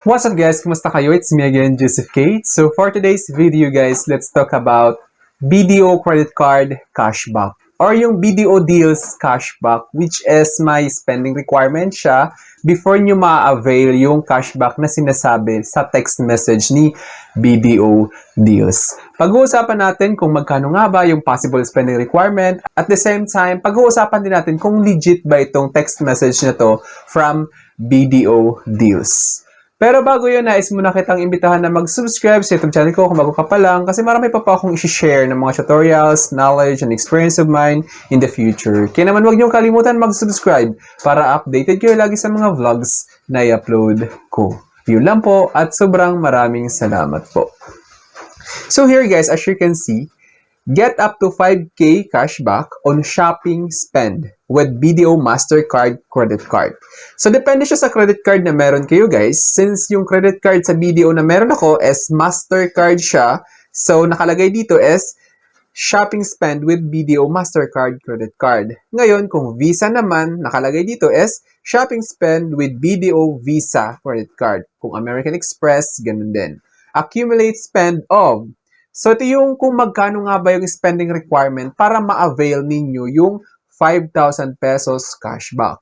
What's up guys? Kumusta kayo? It's me again, Joseph Kate. So for today's video guys, let's talk about BDO credit card cashback or yung BDO deals cashback which is my spending requirement siya before nyo ma-avail yung cashback na sinasabi sa text message ni BDO deals. Pag-uusapan natin kung magkano nga ba yung possible spending requirement. At the same time, pag-uusapan din natin kung legit ba itong text message na to from BDO deals. Pero bago yun, nais muna kitang imbitahan na mag-subscribe sa YouTube channel ko kung bago ka pa lang kasi marami pa akong isi-share ng mga tutorials, knowledge, and experience of mine in the future. Kaya naman huwag niyong kalimutan mag-subscribe para updated kayo lagi sa mga vlogs na i-upload ko. Yun lang po at sobrang maraming salamat po. So here guys, as you can see, get up to 5K cashback on shopping spend with BDO Mastercard credit card. So, depende siya sa credit card na meron kayo, guys. Since yung credit card sa BDO na meron ako is Mastercard siya, so nakalagay dito is shopping spend with BDO Mastercard credit card. Ngayon, kung Visa naman, nakalagay dito is shopping spend with BDO Visa credit card. Kung American Express, ganun din. Accumulate spend of. So, ito yung kung magkano nga ba yung spending requirement para ma-avail ninyo yung 5,000 pesos cashback.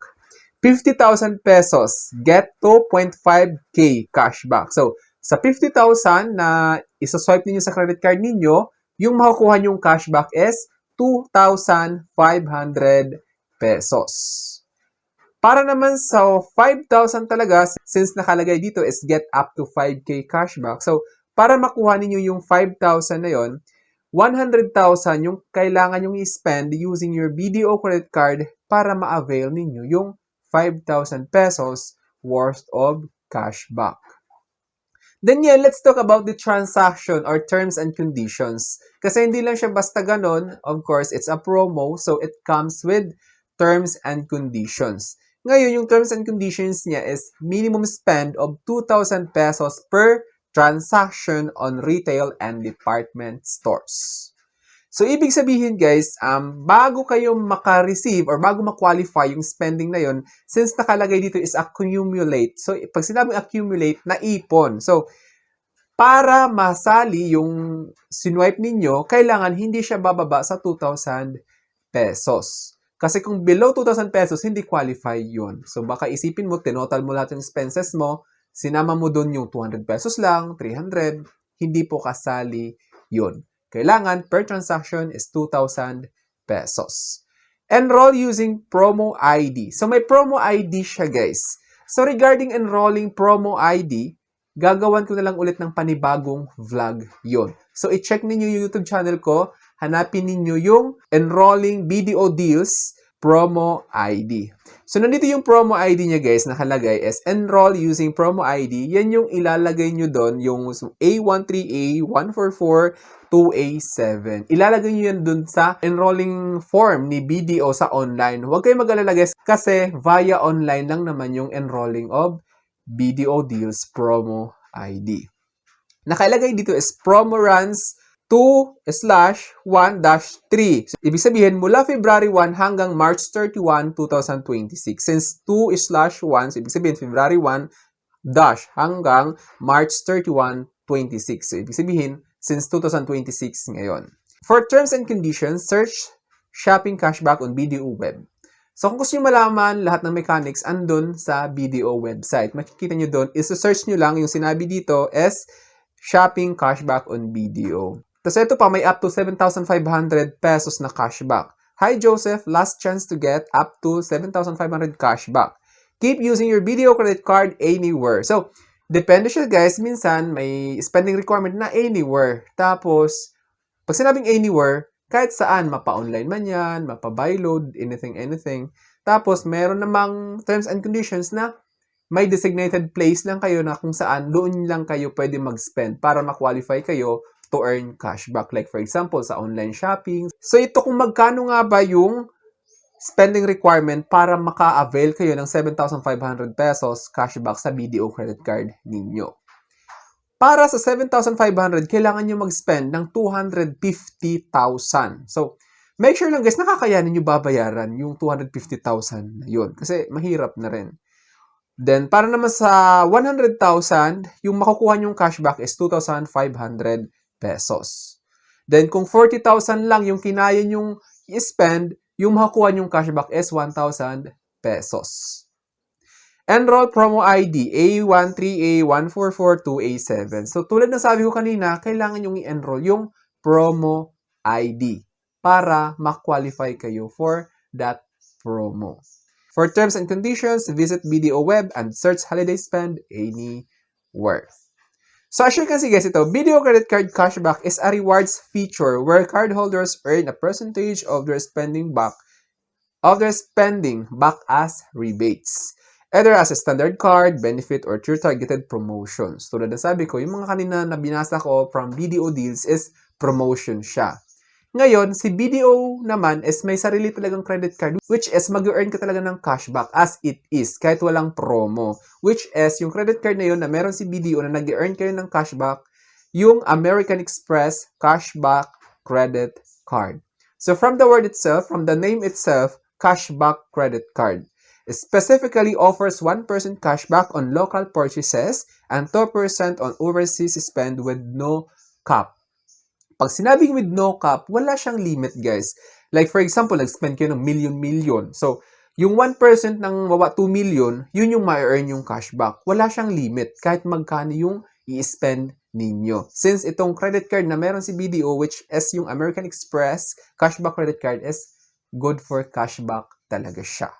50,000 pesos, get 2.5K cashback. So, sa 50,000 na isa-swipe ninyo sa credit card ninyo, yung makukuha nyong cashback is 2,500 pesos. Para naman sa 5,000 talaga, since nakalagay dito is get up to 5K cashback. So, para makuha ninyo yung 5,000 na yon, 100,000 yung kailangan yung i-spend using your BDO credit card para ma-avail ninyo yung 5,000 pesos worth of cashback. Then yeah, let's talk about the transaction or terms and conditions. Kasi hindi lang siya basta ganon. Of course, it's a promo, so it comes with terms and conditions. Ngayon, yung terms and conditions niya is minimum spend of 2,000 pesos per transaction on retail and department stores. So, ibig sabihin guys, bago kayo maka-receive or bago ma-qualify yung spending na yon, since nakalagay dito is accumulate. So, pag sinabing accumulate, naipon. So, para masali yung sinwipe ninyo, kailangan hindi siya bababa sa 2,000 pesos. Kasi kung below 2,000 pesos, hindi qualify yun. So, baka isipin mo, tinotal mo lahat yung expenses mo, sinama mo doon yung 200 pesos lang, 300, hindi po kasali yun. Kailangan per transaction is 2,000 pesos. Enroll using promo ID. So may promo ID siya guys. So regarding enrolling promo ID, gagawan ko na lang ulit ng panibagong vlog yon. So i-check ninyo yung YouTube channel ko, hanapin ninyo yung enrolling BDO deals promo ID. So, nandito yung promo ID niya guys, nakalagay is enroll using promo ID. Yan yung ilalagay nyo doon, yung A13A, 144, 2A7. Ilalagay nyo yan doon sa enrolling form ni BDO sa online. Huwag kayong mag-alala guys, kasi via online lang naman yung enrolling of BDO Deals Promo ID. Nakalagay dito is promo runs 2/1-3. So, ibig sabihin, mula February 1 hanggang March 31, 2026. Since 2/1, so ibig sabihin, February 1 hanggang March 31, 26. So, ibig sabihin, since 2026 ngayon. For terms and conditions, search shopping cashback on BDO web. So, kung gusto nyo malaman lahat ng mechanics, andun sa BDO website. Makikita nyo doon, isa-search nyo lang yung sinabi dito is shopping cashback on BDO. Tapos ito pa, may up to 7,500 pesos na cashback. Hi Joseph, last chance to get up to 7,500 cashback. Keep using your BDO credit card anywhere. So, depende siya guys. Minsan, may spending requirement na anywhere. Tapos, pag sinabing anywhere, kahit saan, mapa-online man yan, mapa-buy load, anything. Tapos, meron namang terms and conditions na may designated place lang kayo na kung saan doon lang kayo pwede mag-spend para ma-qualify kayo to earn cashback. Like for example, sa online shopping. So ito kung magkano nga ba yung spending requirement para maka-avail kayo ng 7,500 pesos cashback sa BDO credit card ninyo. Para sa 7,500, kailangan nyo mag-spend ng 250,000. So, make sure lang guys, nakakayanin nyo babayaran yung 250,000 na yun. Kasi mahirap na rin. Then, para naman sa 100,000, yung makukuha nyong cashback is 2,500 pesos. Then, kung 40,000 lang yung kinaya nyong i-spend, yung makukuha nyong cashback is 1,000 pesos. Enroll promo ID A13A1442A7. So, tulad ng sabi ko kanina, kailangan yung i-enroll yung promo ID para ma-qualify kayo for that promo. For terms and conditions, visit BDO web and search holiday spend anywhere. So as you can see guys, ito, BDO credit card cashback is a rewards feature where cardholders earn a percentage of their spending back as rebates. Either as a standard card, benefit, or through targeted promotions. Tulad ng sabi ko, yung mga kanina na binasa ko from BDO deals is promotion siya. Ngayon, si BDO naman is may sarili talagang credit card which is mag-earn ka talaga ng cashback as it is kahit walang promo. Which is yung credit card na yun na meron si BDO na nag-earn kayo ng cashback, yung American Express Cashback Credit Card. So from the word itself, from the name itself, Cashback Credit Card specifically offers 1% cashback on local purchases and 2% on overseas spend with no cap. Pag sinabing with no cap, wala siyang limit, guys. Like, for example, nag-spend kayo ng million. So, yung 1% ng 2 million, yun yung ma-earn yung cashback. Wala siyang limit kahit magkano yung i-spend ninyo. Since itong credit card na meron si BDO, which is yung American Express Cashback Credit Card, is good for cashback talaga siya.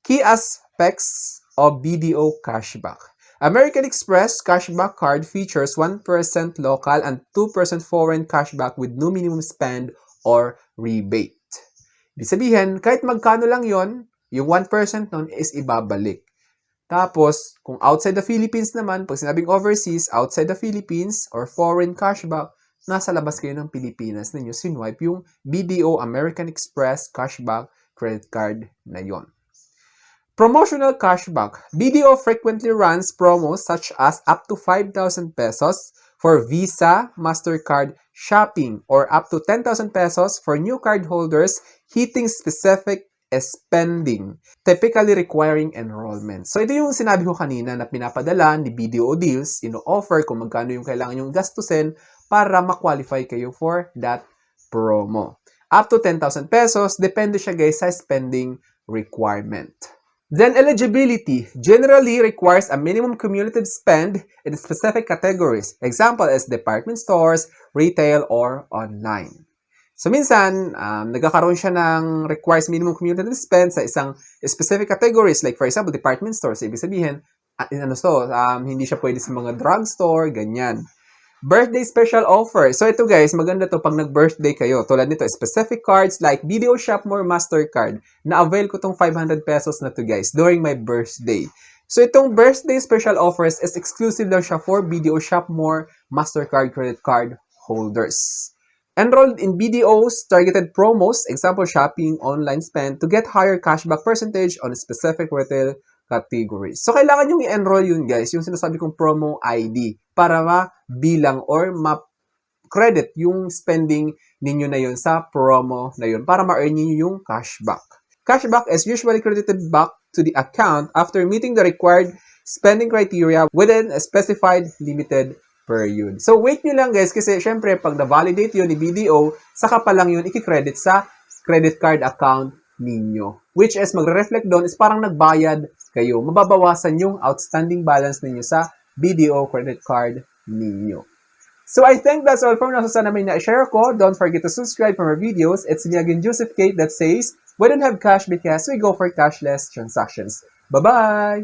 Key aspects of BDO cashback. American Express Cashback Card features 1% local and 2% foreign cashback with no minimum spend or rebate. Ibig sabihin, kahit magkano lang yon, yung 1% nun is ibabalik. Tapos, kung outside the Philippines naman, pag sinabing overseas, outside the Philippines or foreign cashback, nasa labas kayo ng Pilipinas ninyo sinwipe yung BDO American Express Cashback Credit Card na yon. Promotional cashback. BDO frequently runs promos such as up to 5,000 pesos for Visa, MasterCard shopping or up to 10,000 pesos for new card holders hitting specific spending, typically requiring enrollment. So ito yung sinabi ko kanina na pinapadala ni BDO Deals, ino-offer kung magkano yung kailangan yung gastusin para ma-qualify kayo for that promo. Up to 10,000 pesos, depende siya guys sa spending requirement. Then eligibility generally requires a minimum cumulative spend in specific categories. Example is department stores, retail, or online. So minsan, nagkakaroon siya ng requires minimum cumulative spend sa isang specific categories. Like for example, department stores. Ibig sabihin, hindi siya pwede sa mga drugstore, ganyan. Birthday special offer. So ito guys, maganda to pag nag-birthday kayo. Tulad nito, specific cards like BDO Shopmore Mastercard. Na-avail ko tong 500 pesos na to guys during my birthday. So itong birthday special offers is exclusive lang siya for BDO Shopmore Mastercard credit card holders. Enrolled in BDO's targeted promos, example shopping, online spend, to get higher cashback percentage on specific retail categories. So, kailangan yung i-enroll yun, guys, yung sinasabi kong promo ID para ma-bilang or ma-credit yung spending ninyo na yun sa promo na yun para ma-earn nyo yung cashback. Cashback is usually credited back to the account after meeting the required spending criteria within a specified limited period. So, wait nyo lang, guys, kasi syempre, pag na-validate yun ni BDO, saka pa lang yun i-credit sa credit card account ninyo. Which is, magre-reflect doon is parang nagbayad kayo. Mababawasan yung outstanding balance ninyo sa BDO credit card ninyo. So, I think that's all for now. So, sana may na-share ko. Don't forget to subscribe for more videos. It's me again, Joseph Kate, that says, we don't have cash because we go for cashless transactions. Bye-bye!